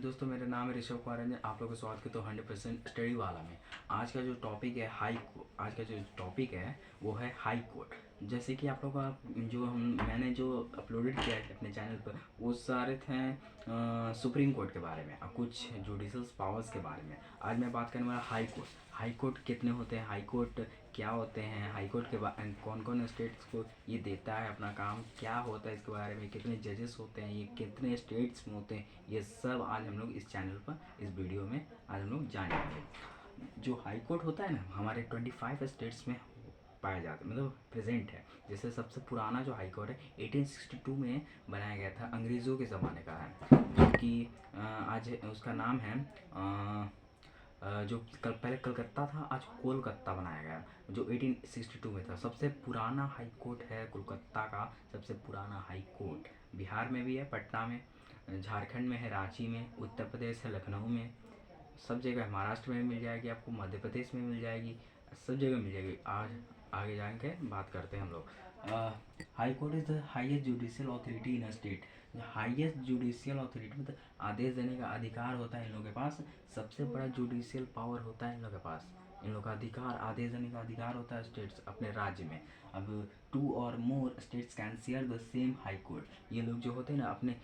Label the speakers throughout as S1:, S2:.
S1: Hello दोस्तों, मेरा नाम है ऋषभ कुमार रंजन। आप लोगों का स्वागत करता हूँ 100% स्टडी वाला में। आज का जो टॉपिक है आज का जो टॉपिक है वो है हाई कोर्ट। जैसे कि आप लोगों का मैंने जो अपलोडेड किया है अपने चैनल पर, वो सारे थे सुप्रीम कोर्ट के बारे में और कुछ जुडिशल पावर्स के बारे में। आज मैं बात करने वाला हाई कोर्ट। हाई कोर्ट कितने होते हैं, हाई कोर्ट क्या होते हैं, हाई कोर्ट के कौन कौन स्टेट्स को ये देता है अपना काम, क्या होता है इसके बारे में, कितने जजेस होते हैं, ये कितने स्टेट्स में होते हैं, ये सब आज हम लोग इस चैनल पर इस वीडियो में आज हम लोग जानेंगे। जो हाई कोर्ट होता है ना, हमारे 25 स्टेट्स में पाया जाता है, मतलब प्रेजेंट है। जैसे सबसे पुराना जो हाई कोर्ट है 1862 में बनाया गया था, अंग्रेज़ों के ज़माने का है, जो कि आज उसका नाम है जो पहले कलकत्ता था, आज कोलकाता बनाया गया, जो 1862 में था। सबसे पुराना हाई कोर्ट है कोलकाता का, सबसे पुराना हाई कोर्ट। बिहार में भी है, पटना में, झारखंड में है, रांची में, उत्तर प्रदेश है, लखनऊ में, सब जगह। महाराष्ट्र में मिल जाएगी आपको, मध्य प्रदेश में मिल जाएगी, सब जगह मिल जाएगी। आज आगे जाके बात करते हैं हम लोग। High court is the highest judicial authority in a state. Highest judicial authority मतलब आदेश देने का अधिकार होता है इन लोगों के पास। सबसे बड़ा जुडिशियल पावर होता है इन लोगों के पास। इन लोगों का अधिकार, आदेश देने का अधिकार होता है स्टेट्स अपने राज्य में। अब 2 और more states can share the same high court. ये लोग जो होते हैं ना, अपने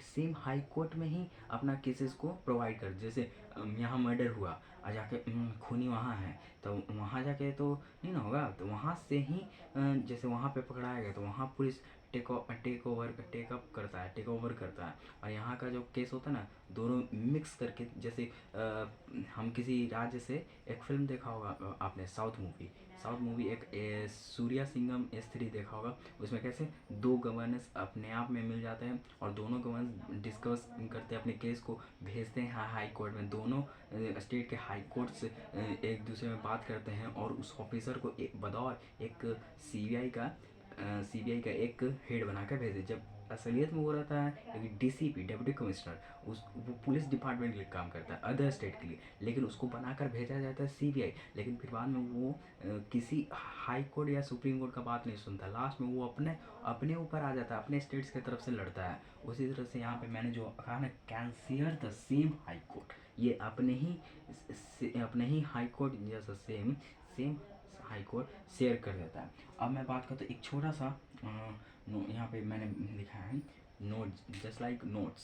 S1: सेम हाई कोर्ट में ही अपना केसेस को प्रोवाइड कर। जैसे यहाँ मर्डर हुआ और जाके खूनी वहाँ है, तो वहाँ जाके तो नहीं ना होगा, तो वहाँ से ही जैसे वहाँ पे पकड़ाया गया तो वहाँ पुलिस टेक ओवर करता है। और यहाँ का जो केस होता है ना, दोनों मिक्स करके, जैसे हम किसी राज्य से एक फिल्म देखा होगा आपने, साउथ मूवी एक सूर्या सिंगम S3 देखा होगा। उसमें कैसे 2 गवर्नर्स अपने आप में मिल जाते हैं और दोनों गवर्नर्स डिस्कस करते हैं, अपने केस को भेजते हैं हाई कोर्ट में। दोनों स्टेट के हाई कोर्ट से एक दूसरे में बात करते हैं और उस ऑफिसर को बतौर एक सीबीआई का एक हेड बनाकर भेजे। जब असलियत में वो रहता है एक DCP, डिप्टी कमिश्नर, वो पुलिस डिपार्टमेंट के लिए काम करता है अदर स्टेट के लिए, लेकिन उसको बनाकर भेजा जाता है सीबीआई। लेकिन फिर बाद में वो किसी हाई कोर्ट या सुप्रीम कोर्ट का बात नहीं सुनता, लास्ट में वो अपने ऊपर आ जाता है, अपने स्टेट्स की तरफ से लड़ता है। उसी तरह से यहाँ पे मैंने जो कहा ना, can share the same high court, ये अपने ही हाई कोर्ट जैसा same same high court share कर देता है। अब मैं बात करता हूँ एक छोटा सा यहाँ पे मैंने लिखा है नोट्स, जस्ट लाइक नोट्स।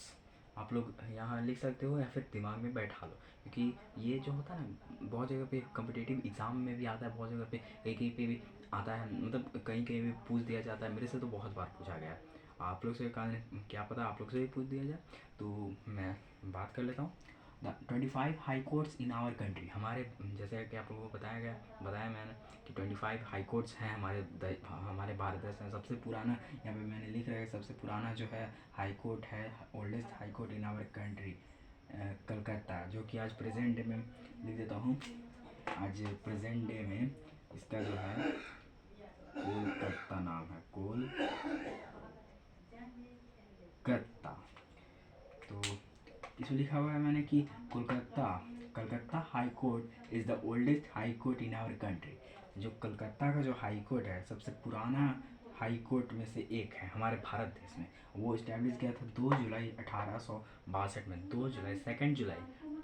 S1: आप लोग यहाँ लिख सकते हो या फिर दिमाग में बैठा लो, क्योंकि ये जो होता है ना, बहुत जगह पे कम्पिटिटिव एग्ज़ाम में भी आता है, बहुत जगह पे कहीं कहीं पे भी आता है, मतलब कहीं कहीं भी पूछ दिया जाता है। मेरे से तो बहुत बार पूछा गया है, आप लोग से क्या पता आप लोग से भी पूछ दिया जाए। तो मैं बात कर लेता हूँ। The 25 high courts in our country. हमारे, जैसे कि आप लोगों को बताया मैंने कि 25 हाई कोर्ट्स हैं हमारे भारत देश में। सबसे पुराना यहाँ पे मैंने लिख रहा है, सबसे पुराना जो है हाई कोर्ट है, oldest high court in our country, Calcutta, जो कि आज प्रेजेंट डे में लिख देता हूँ। आज प्रेजेंट डे में इसका जो है कोलकाता नाम है, कोलकाता। तो इसमें लिखा हुआ है मैंने कि Calcutta high court is the oldest high court in our country. जो कलकत्ता का जो हाई कोर्ट है, सबसे पुराना हाई कोर्ट में से एक है हमारे भारत देश में। वो इस्टेब्लिश किया था 2 जुलाई 1862 में, 2 जुलाई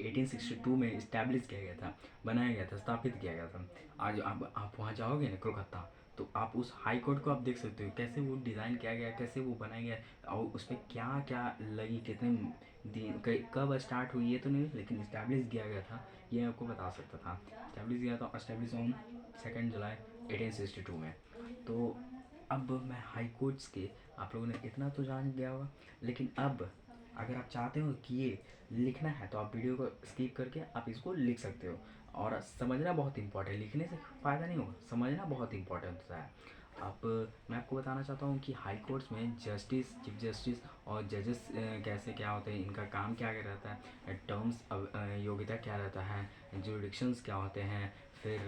S1: 1862 में इस्टेब्लिश किया गया था, बनाया गया था, स्थापित किया गया था। आज आप वहाँ जाओगे ना कोलकाता, तो आप उस हाई कोर्ट को आप देख सकते हो, कैसे वो डिज़ाइन किया गया, कैसे वो बनाया गया, और उसमें क्या क्या लगी, कितने दिन, कब स्टार्ट हुई ये तो नहीं, लेकिन इस्टेब्लिश किया गया था ये आपको बता सकता था। इस्टेब्लिश ऑन 2 जुलाई 1862 में। तो अब मैं हाई कोर्ट्स के, आप लोगों ने इतना तो जान गया होगा, लेकिन अब अगर आप चाहते हो कि ये लिखना है तो आप वीडियो को स्किप करके आप इसको लिख सकते हो। और समझना बहुत इंपॉर्टेंट है, लिखने से फ़ायदा नहीं होगा, समझना बहुत इंपॉर्टेंट होता है। अब मैं आपको बताना चाहता हूँ कि हाई कोर्ट्स में जस्टिस, चीफ जस्टिस और जजेस कैसे क्या होते हैं, इनका काम क्या क्या रहता है, टर्म्स योग्यता क्या रहता है, जुरिडिक्शंस क्या होते हैं, फिर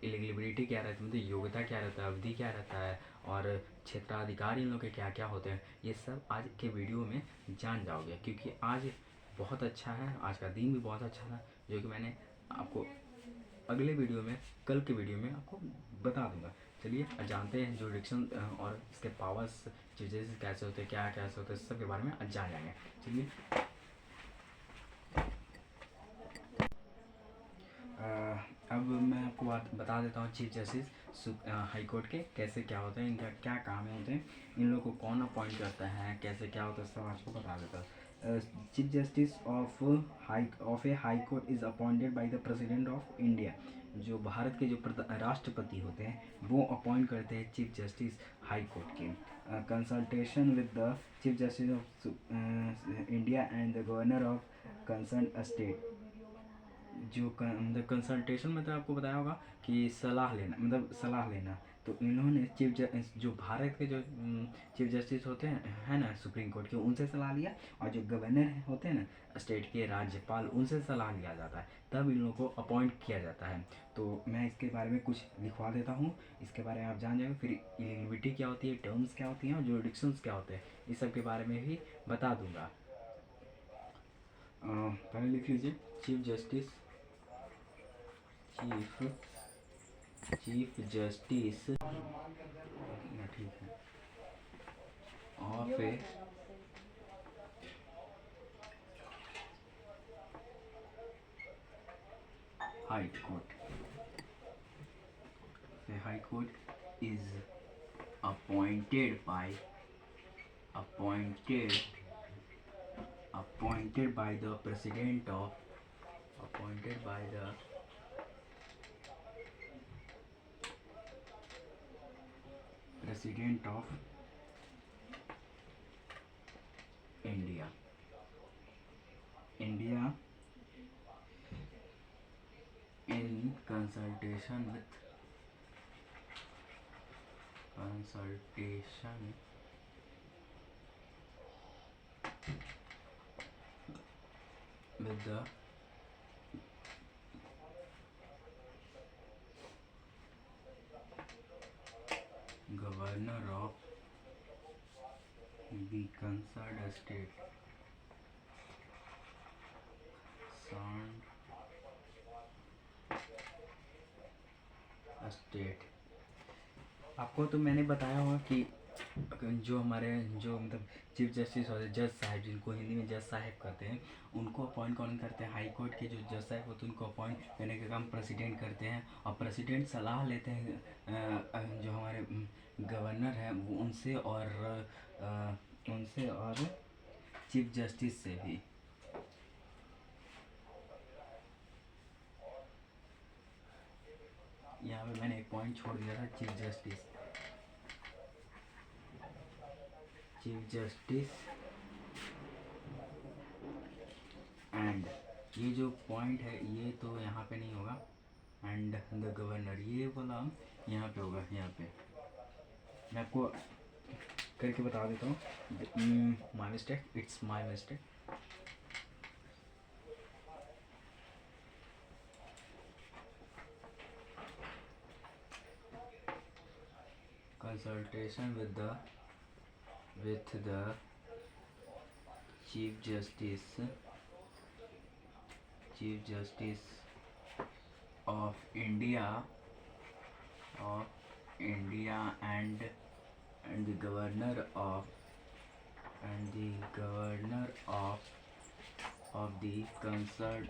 S1: एलिजिबिलिटी क्या रहती है, मतलब योग्यता क्या रहता है, अवधि क्या रहता है, और क्षेत्राधिकार इन लोग के क्या क्या होते हैं, ये सब आज के वीडियो में जान जाओगे। क्योंकि आज बहुत अच्छा है, आज का दिन भी बहुत अच्छा था, जो कि मैंने आपको अगले वीडियो में, कल के वीडियो में आपको बता दूंगा। चलिए जानते हैं जुरिडिक्शन और इसके पावर्स, जजेस कैसे होते हैं, क्या कैसे होते हैं, सब के बारे में आज जान जाएंगे। चलिए बता देता हूँ चीफ जस्टिस हाई कोर्ट के कैसे क्या होते हैं, इनका क्या काम होते हैं, इन लोगों को कौन अपॉइंट करता है, कैसे क्या होता है, सब आपको बता देता हूँ। Chief justice of A high court is appointed by the president of India. जो भारत के जो राष्ट्रपति होते हैं वो अपॉइंट करते हैं चीफ जस्टिस हाई कोर्ट के। Consultation with the chief justice of India and the governor of concern state. जो मतलब कंसल्टेशन मतलब आपको बताया होगा कि सलाह लेना, मतलब सलाह लेना। तो इन्होंने जो भारत के जो चीफ जस्टिस होते हैं है ना सुप्रीम कोर्ट के, उनसे सलाह लिया, और जो गवर्नर होते हैं ना स्टेट के राज्यपाल, उनसे सलाह लिया जाता है, तब इन लोगों को अपॉइंट किया जाता है। तो मैं इसके बारे में कुछ लिखवा देता हूँ, इसके बारे में आप जान जाएंगे। फिर इनविटी क्या होती है, टर्म्स क्या होती हैं, और जुरिडिक्शंस क्या होते हैं, इस सब के बारे में भी बता दूंगा। पहले लिख लीजिए चीफ जस्टिस, चीफ जस्टिस ठीक है of A high court. High court is appointed by the president of India in consultation with the governor of the concerned state, आपको तो मैंने बताया होगा कि जो हमारे जो मतलब चीफ जस्टिस और जज साहब, जिनको हिंदी में जज साहब कहते हैं, उनको अपॉइंट कौन करते हैं, हाई कोर्ट के जो जज साहब होते हैं उनको अपॉइंट करने का काम प्रेसिडेंट करते हैं। और प्रेसिडेंट सलाह लेते हैं जो हमारे गवर्नर हैं वो उनसे, और चीफ जस्टिस से भी। यहाँ पे मैंने एक पॉइंट छोड़ दिया था, चीफ जस्टिस एंड ये जो पॉइंट है ये तो यहाँ पे नहीं होगा, एंड द गवर्नर ये वाला यहाँ पे होगा। यहाँ पे मैं आपको करके बता देता हूँ, my mistake, it's my mistake. Consultation with the chief justice of India and the governor of the concerned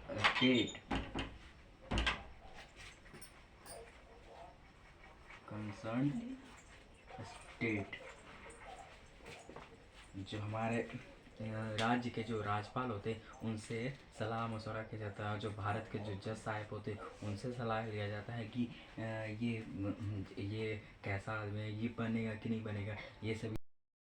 S1: state, जो हमारे राज्य के जो राज्यपाल होते हैं उनसे सलाह मशवरा किया जाता है, और जो भारत के जो जज साहब होते हैं उनसे सलाह लिया जाता है कि ये कैसा आदमी है, ये बनेगा कि नहीं बनेगा, ये सभी